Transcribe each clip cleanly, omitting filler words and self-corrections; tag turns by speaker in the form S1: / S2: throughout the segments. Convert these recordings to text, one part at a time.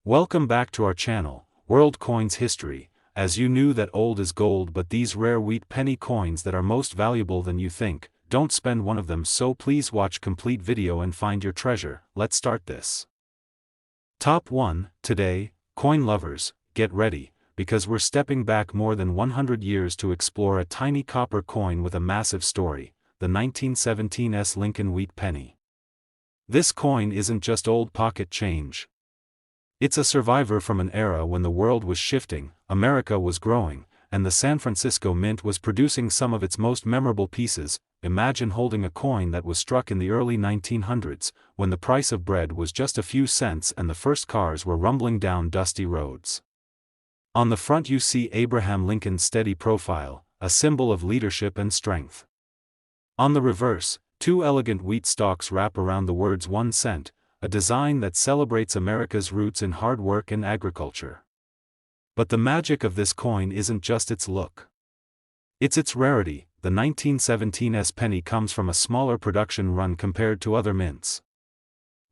S1: Welcome back to our channel, World Coins History. As you knew that old is gold, but these rare wheat penny coins that are most valuable than you think, don't spend one of them, so please watch complete video and find your treasure. Let's start this. Top 1. Today, coin lovers, get ready, because we're stepping back more than 100 years to explore a tiny copper coin with a massive story, the 1917's Lincoln Wheat Penny. This coin isn't just old pocket change. It's a survivor from an era when the world was shifting, America was growing, and the San Francisco Mint was producing some of its most memorable pieces. Imagine holding a coin that was struck in the early 1900s, when the price of bread was just a few cents and the first cars were rumbling down dusty roads. On the front you see Abraham Lincoln's steady profile, a symbol of leadership and strength. On the reverse, two elegant wheat stalks wrap around the words 1 cent, a design that celebrates America's roots in hard work and agriculture. But the magic of this coin isn't just its look. It's its rarity. The 1917's penny comes from a smaller production run compared to other mints.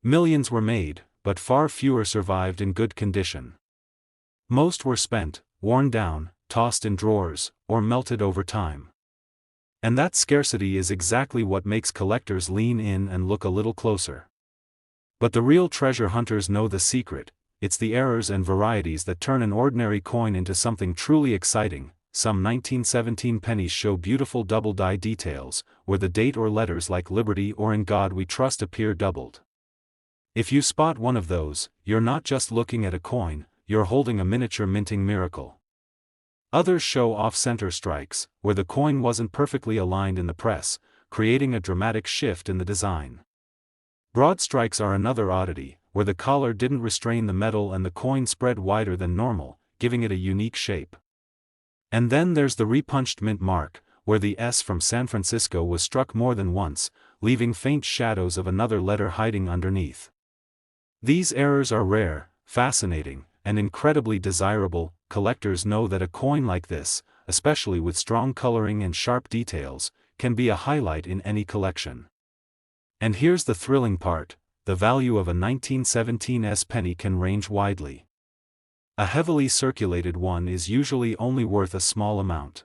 S1: Millions were made, but far fewer survived in good condition. Most were spent, worn down, tossed in drawers, or melted over time. And that scarcity is exactly what makes collectors lean in and look a little closer. But the real treasure hunters know the secret. It's the errors and varieties that turn an ordinary coin into something truly exciting. Some 1917 pennies show beautiful double-die details, where the date or letters like Liberty or In God We Trust appear doubled. If you spot one of those, you're not just looking at a coin, you're holding a miniature minting miracle. Others show off-center strikes, where the coin wasn't perfectly aligned in the press, creating a dramatic shift in the design. Broad strikes are another oddity, where the collar didn't restrain the metal and the coin spread wider than normal, giving it a unique shape. And then there's the repunched mint mark, where the S from San Francisco was struck more than once, leaving faint shadows of another letter hiding underneath. These errors are rare, fascinating, and incredibly desirable. Collectors know that a coin like this, especially with strong coloring and sharp details, can be a highlight in any collection. And here's the thrilling part, the value of a 1917's penny can range widely. A heavily circulated one is usually only worth a small amount.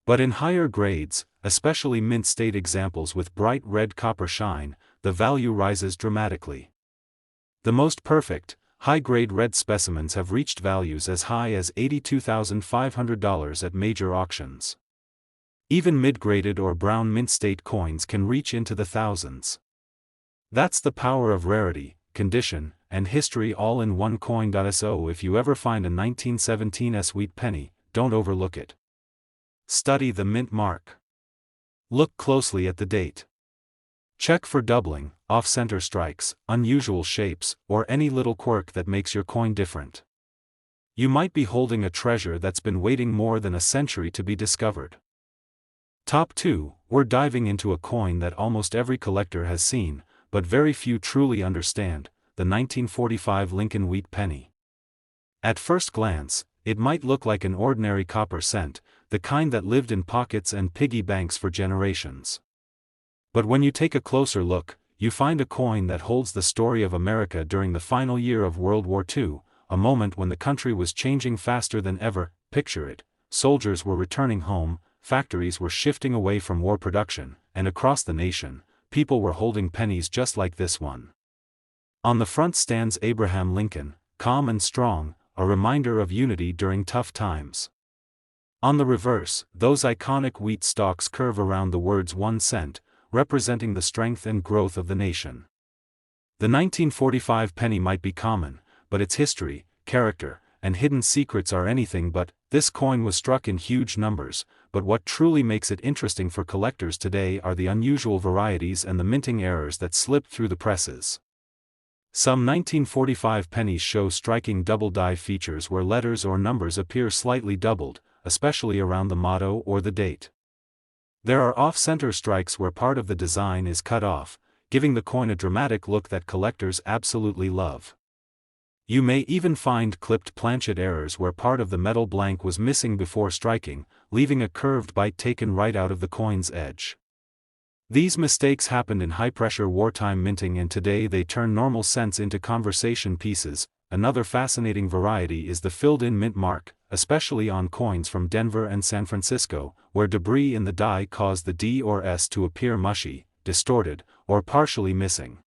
S1: But in higher grades, especially mint state examples with bright red copper shine, the value rises dramatically. The most perfect, high-grade red specimens have reached values as high as $82,500 at major auctions. Even mid-graded or brown mint state coins can reach into the thousands. That's the power of rarity, condition, and history all in one coin. So if you ever find a 1917's wheat penny, don't overlook it. Study the mint mark. Look closely at the date. Check for doubling, off-center strikes, unusual shapes, or any little quirk that makes your coin different. You might be holding a treasure that's been waiting more than a century to be discovered. Top 2, we're diving into a coin that almost every collector has seen, but very few truly understand, the 1945 Lincoln Wheat Penny. At first glance, it might look like an ordinary copper cent, the kind that lived in pockets and piggy banks for generations. But when you take a closer look, you find a coin that holds the story of America during the final year of World War II, a moment when the country was changing faster than ever. Picture it, soldiers were returning home, factories were shifting away from war production, and across the nation, people were holding pennies just like this one. On the front stands Abraham Lincoln, calm and strong, a reminder of unity during tough times. On the reverse, those iconic wheat stalks curve around the words 1 cent, representing the strength and growth of the nation. The 1945 penny might be common, but its history, character, and hidden secrets are anything but. This coin was struck in huge numbers, but what truly makes it interesting for collectors today are the unusual varieties and the minting errors that slipped through the presses. Some 1945 pennies show striking double-die features where letters or numbers appear slightly doubled, especially around the motto or the date. There are off-center strikes where part of the design is cut off, giving the coin a dramatic look that collectors absolutely love. You may even find clipped planchet errors where part of the metal blank was missing before striking, leaving a curved bite taken right out of the coin's edge. These mistakes happened in high-pressure wartime minting, and today they turn normal cents into conversation pieces. Another fascinating variety is the filled-in mint mark, especially on coins from Denver and San Francisco, where debris in the die cause the D or S to appear mushy, distorted, or partially missing.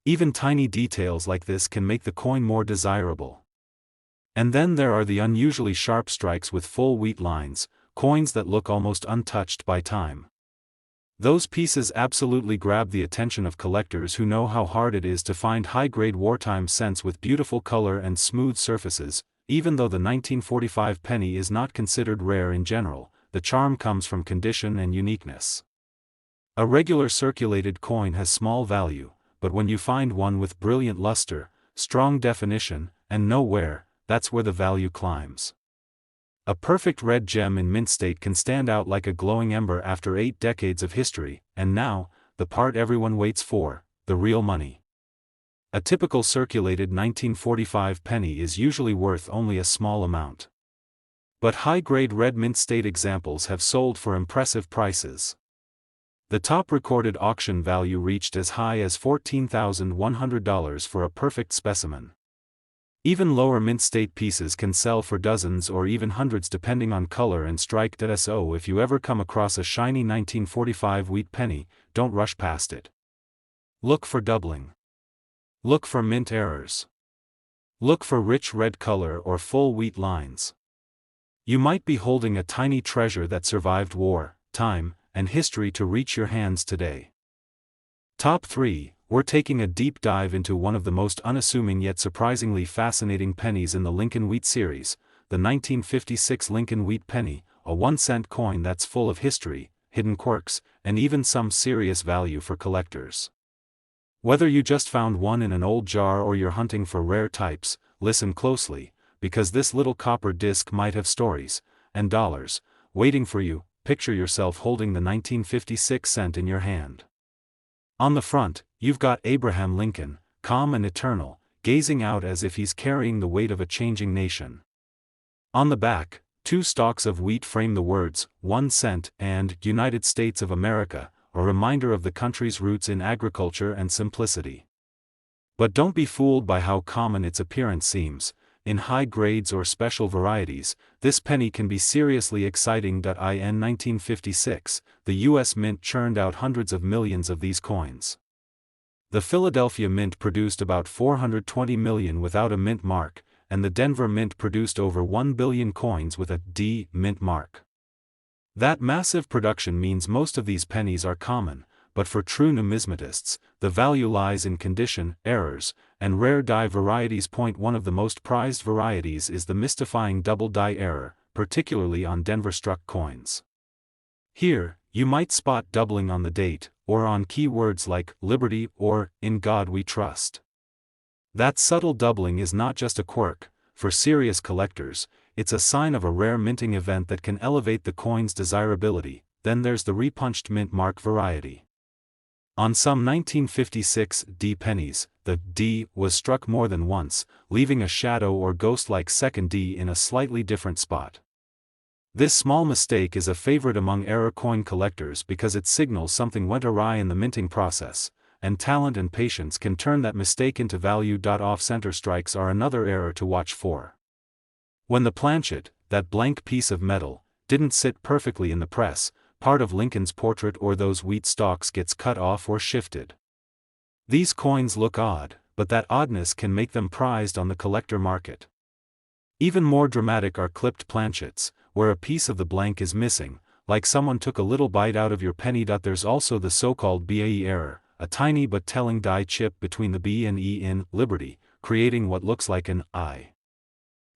S1: Even tiny details like this can make the coin more desirable. And then there are the unusually sharp strikes with full wheat lines, coins that look almost untouched by time. Those pieces absolutely grab the attention of collectors who know how hard it is to find high-grade wartime cents with beautiful color and smooth surfaces. Even though the 1945 penny is not considered rare in general, the charm comes from condition and uniqueness. A regular circulated coin has small value, but when you find one with brilliant luster, strong definition, and no wear, that's where the value climbs. A perfect red gem in mint state can stand out like a glowing ember after 8 decades of history, and now, the part everyone waits for, the real money. A typical circulated 1945 penny is usually worth only a small amount. But high-grade red mint state examples have sold for impressive prices. The top recorded auction value reached as high as $14,100 for a perfect specimen. Even lower mint state pieces can sell for dozens or even hundreds depending on color and strike. So if you ever come across a shiny 1945 wheat penny, don't rush past it. Look for doubling. Look for mint errors. Look for rich red color or full wheat lines. You might be holding a tiny treasure that survived war, time, and history to reach your hands today. Top 3. We're taking a deep dive into one of the most unassuming yet surprisingly fascinating pennies in the Lincoln Wheat series, the 1956 Lincoln Wheat Penny, a 1-cent coin that's full of history, hidden quirks, and even some serious value for collectors. Whether you just found one in an old jar or you're hunting for rare types, listen closely, because this little copper disc might have stories, and dollars, waiting for you. Picture yourself holding the 1956 cent in your hand. On the front, you've got Abraham Lincoln, calm and eternal, gazing out as if he's carrying the weight of a changing nation. On the back, 2 stalks of wheat frame the words, 1 cent, and United States of America, a reminder of the country's roots in agriculture and simplicity. But don't be fooled by how common its appearance seems. In high grades or special varieties, this penny can be seriously exciting. In 1956, the U.S. Mint churned out hundreds of millions of these coins. The Philadelphia Mint produced about 420 million without a mint mark, and the Denver Mint produced over 1 billion coins with a D mint mark. That massive production means most of these pennies are common, but for true numismatists, the value lies in condition, errors, and rare die varieties. One of the most prized varieties is the mystifying double die error, particularly on Denver-struck coins. Here, you might spot doubling on the date, or on keywords like liberty or in God we trust. That subtle doubling is not just a quirk. For serious collectors, it's a sign of a rare minting event that can elevate the coin's desirability. Then there's the repunched mint mark variety. On some 1956 D pennies, the D was struck more than once, leaving a shadow or ghost-like second D in a slightly different spot. This small mistake is a favorite among error coin collectors because it signals something went awry in the minting process, and talent and patience can turn that mistake into value. Off-center strikes are another error to watch for. When the planchet, that blank piece of metal, didn't sit perfectly in the press, part of Lincoln's portrait or those wheat stalks gets cut off or shifted. These coins look odd, but that oddness can make them prized on the collector market. Even more dramatic are clipped planchets, where a piece of the blank is missing, like someone took a little bite out of your penny. There's also the so-called BAE error, a tiny but telling die chip between the B and E in Liberty, creating what looks like an I.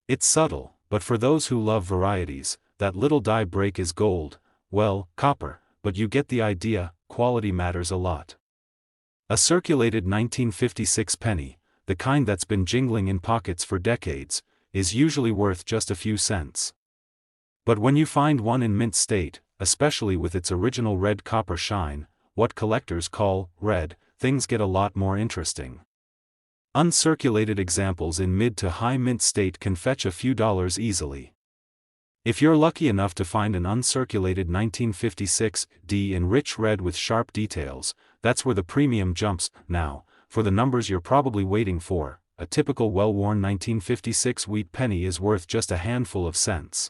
S1: It's subtle, but for those who love varieties, that little die break is gold. Well, copper, but you get the idea. Quality matters a lot. A circulated 1956 penny, the kind that's been jingling in pockets for decades, is usually worth just a few cents. But when you find one in mint state, especially with its original red copper shine, what collectors call red, things get a lot more interesting. Uncirculated examples in mid to high mint state can fetch a few dollars easily. If you're lucky enough to find an uncirculated 1956 D in rich red with sharp details, that's where the premium jumps. Now, for the numbers you're probably waiting for, a typical well-worn 1956 wheat penny is worth just a handful of cents.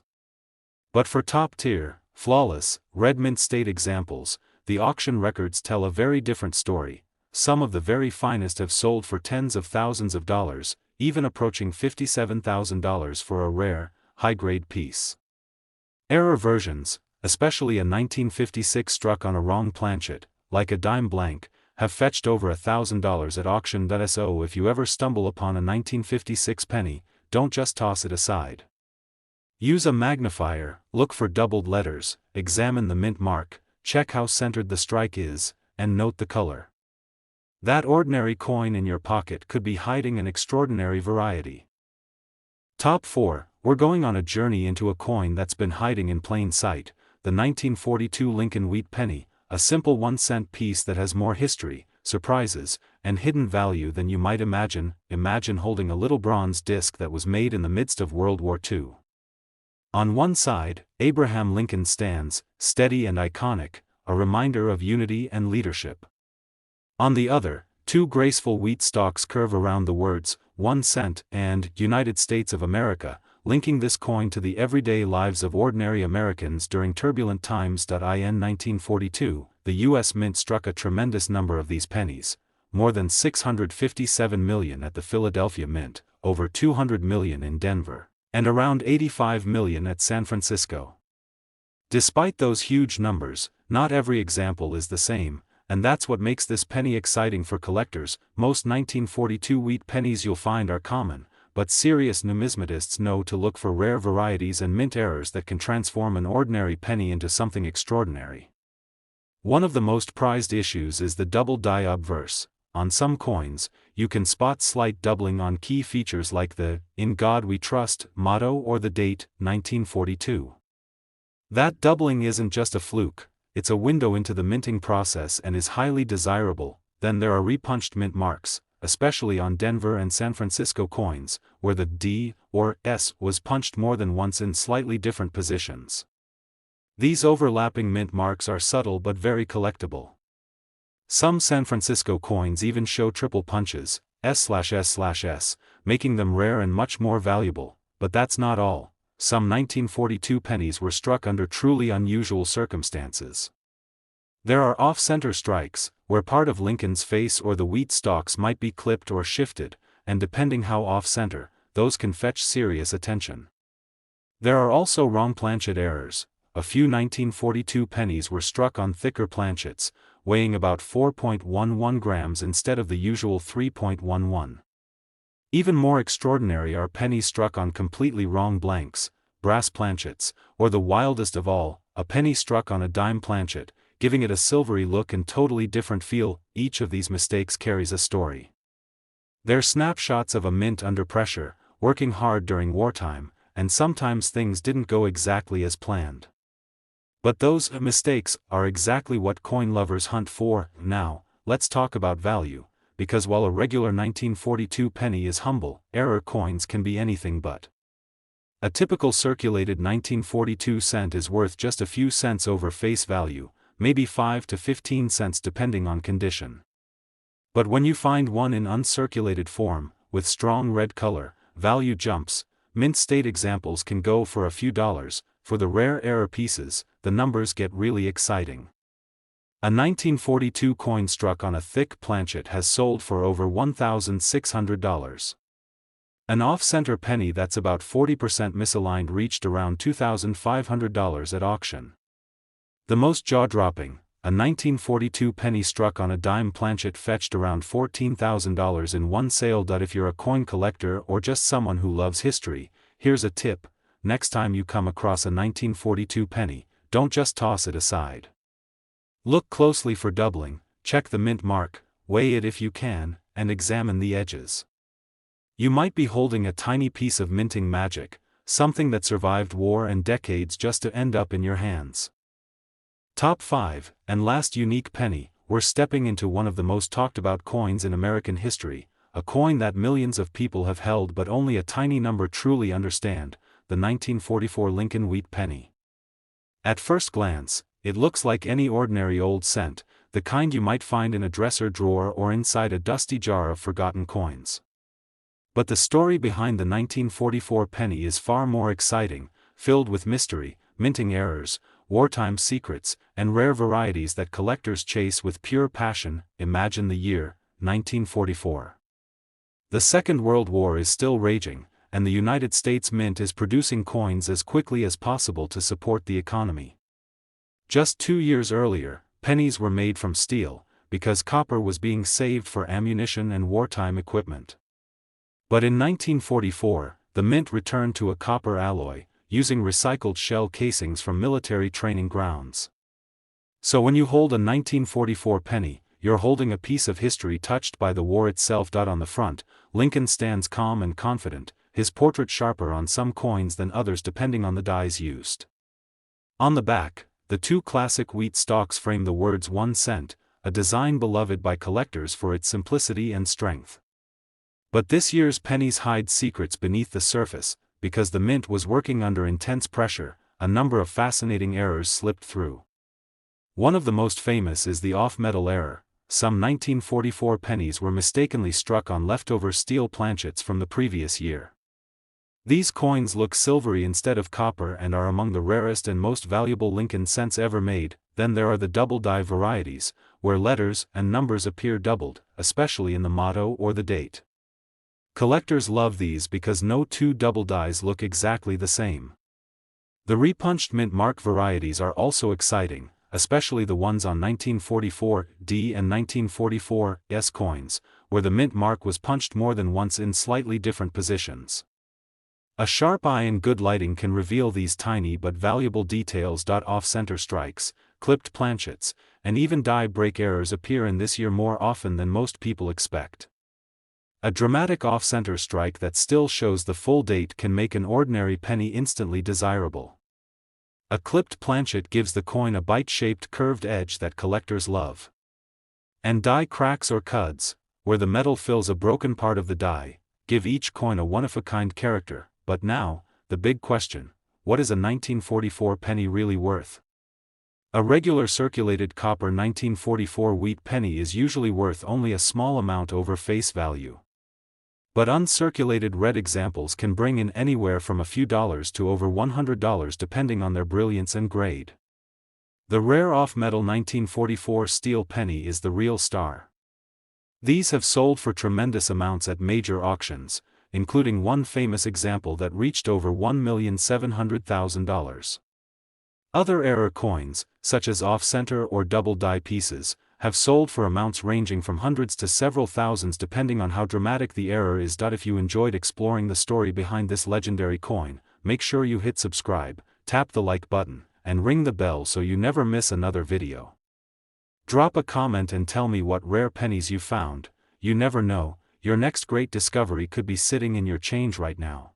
S1: But for top-tier, flawless, red mint state examples, the auction records tell a very different story. Some of the very finest have sold for tens of thousands of dollars, even approaching $57,000 for a rare, high-grade piece. Error versions, especially a 1956 struck on a wrong planchet, like a dime blank, have fetched over $1,000 at auction. So if you ever stumble upon a 1956 penny, don't just toss it aside. Use a magnifier, look for doubled letters, examine the mint mark, check how centered the strike is, and note the color. That ordinary coin in your pocket could be hiding an extraordinary variety. Top 4, we're going on a journey into a coin that's been hiding in plain sight, the 1942 Lincoln Wheat Penny, a simple 1-cent piece that has more history, surprises, and hidden value than you might imagine. Imagine holding a little bronze disc that was made in the midst of World War II. On one side, Abraham Lincoln stands, steady and iconic, a reminder of unity and leadership. On the other, two graceful wheat stalks curve around the words, 1 cent, and United States of America, linking this coin to the everyday lives of ordinary Americans during turbulent times. In 1942, the U.S. Mint struck a tremendous number of these pennies, more than 657 million at the Philadelphia Mint, over 200 million in Denver, and around 85 million at San Francisco. Despite those huge numbers, not every example is the same, and that's what makes this penny exciting for collectors. Most 1942 wheat pennies you'll find are common, but serious numismatists know to look for rare varieties and mint errors that can transform an ordinary penny into something extraordinary. One of the most prized issues is the double die obverse. On some coins, you can spot slight doubling on key features like the "In God We Trust" motto or the date, 1942. That doubling isn't just a fluke, it's a window into the minting process and is highly desirable. Then there are repunched mint marks, especially on Denver and San Francisco coins, where the D or S was punched more than once in slightly different positions. These overlapping mint marks are subtle but very collectible. Some San Francisco coins even show triple punches, S/S/S, making them rare and much more valuable, but that's not all. Some 1942 pennies were struck under truly unusual circumstances. There are off-center strikes, where part of Lincoln's face or the wheat stalks might be clipped or shifted, and depending how off-center, those can fetch serious attention. There are also wrong planchet errors. A few 1942 pennies were struck on thicker planchets, weighing about 4.11 grams instead of the usual 3.11. Even more extraordinary are pennies struck on completely wrong blanks, brass planchets, or the wildest of all, a penny struck on a dime planchet, giving it a silvery look and totally different feel. Each of these mistakes carries a story. They're snapshots of a mint under pressure, working hard during wartime, and sometimes things didn't go exactly as planned. But those mistakes are exactly what coin lovers hunt for. Now, let's talk about value. Because while a regular 1942 penny is humble, error coins can be anything but. A typical circulated 1942 cent is worth just a few cents over face value, maybe 5 to 15 cents depending on condition. But when you find one in uncirculated form, with strong red color, value jumps. Mint state examples can go for a few dollars. For the rare error pieces, the numbers get really exciting. A 1942 coin struck on a thick planchet has sold for over $1,600. An off-center penny that's about 40% misaligned reached around $2,500 at auction. The most jaw-dropping, a 1942 penny struck on a dime planchet fetched around $14,000 in one sale. If you're a coin collector or just someone who loves history, here's a tip: next time you come across a 1942 penny, don't just toss it aside. Look closely for doubling, check the mint mark, weigh it if you can, and examine the edges. You might be holding a tiny piece of minting magic, something that survived war and decades just to end up in your hands. Top 5, and last unique penny, we're stepping into one of the most talked about coins in American history, a coin that millions of people have held but only a tiny number truly understand, the 1944 Lincoln Wheat Penny. At first glance, it looks like any ordinary old cent, the kind you might find in a dresser drawer or inside a dusty jar of forgotten coins. But the story behind the 1944 penny is far more exciting, filled with mystery, minting errors, wartime secrets, and rare varieties that collectors chase with pure passion. Imagine the year, 1944. The Second World War is still raging, and the United States Mint is producing coins as quickly as possible to support the economy. Just 2 years earlier, pennies were made from steel, because copper was being saved for ammunition and wartime equipment. But in 1944, the mint returned to a copper alloy, using recycled shell casings from military training grounds. So when you hold a 1944 penny, you're holding a piece of history touched by the war itself. On the front, Lincoln stands calm and confident, his portrait sharper on some coins than others depending on the dies used. On the back, the two classic wheat stalks frame the words 1 cent, a design beloved by collectors for its simplicity and strength. But this year's pennies hide secrets beneath the surface. Because the mint was working under intense pressure, a number of fascinating errors slipped through. One of the most famous is the off-metal error. Some 1944 pennies were mistakenly struck on leftover steel planchets from the previous year. These coins look silvery instead of copper and are among the rarest and most valuable Lincoln cents ever made. Then there are the double die varieties, where letters and numbers appear doubled, especially in the motto or the date. Collectors love these because no two double dies look exactly the same. The repunched mint mark varieties are also exciting, especially the ones on 1944D and 1944S coins, where the mint mark was punched more than once in slightly different positions. A sharp eye and good lighting can reveal these tiny but valuable details. Off-center strikes, clipped planchets, and even die break errors appear in this year more often than most people expect. A dramatic off-center strike that still shows the full date can make an ordinary penny instantly desirable. A clipped planchet gives the coin a bite-shaped curved edge that collectors love. And die cracks or cuds, where the metal fills a broken part of the die, give each coin a one-of-a-kind character. But now, the big question: what is a 1944 penny really worth? A regular circulated copper 1944 wheat penny is usually worth only a small amount over face value. But uncirculated red examples can bring in anywhere from a few dollars to over $100 depending on their brilliance and grade. The rare off-metal 1944 steel penny is the real star. These have sold for tremendous amounts at major auctions, including one famous example that reached over $1,700,000. Other error coins, such as off-center or double die pieces, have sold for amounts ranging from hundreds to several thousands depending on how dramatic the error is. If you enjoyed exploring the story behind this legendary coin, make sure you hit subscribe, tap the like button, and ring the bell so you never miss another video. Drop a comment and tell me what rare pennies you found. You never know, your next great discovery could be sitting in your change right now.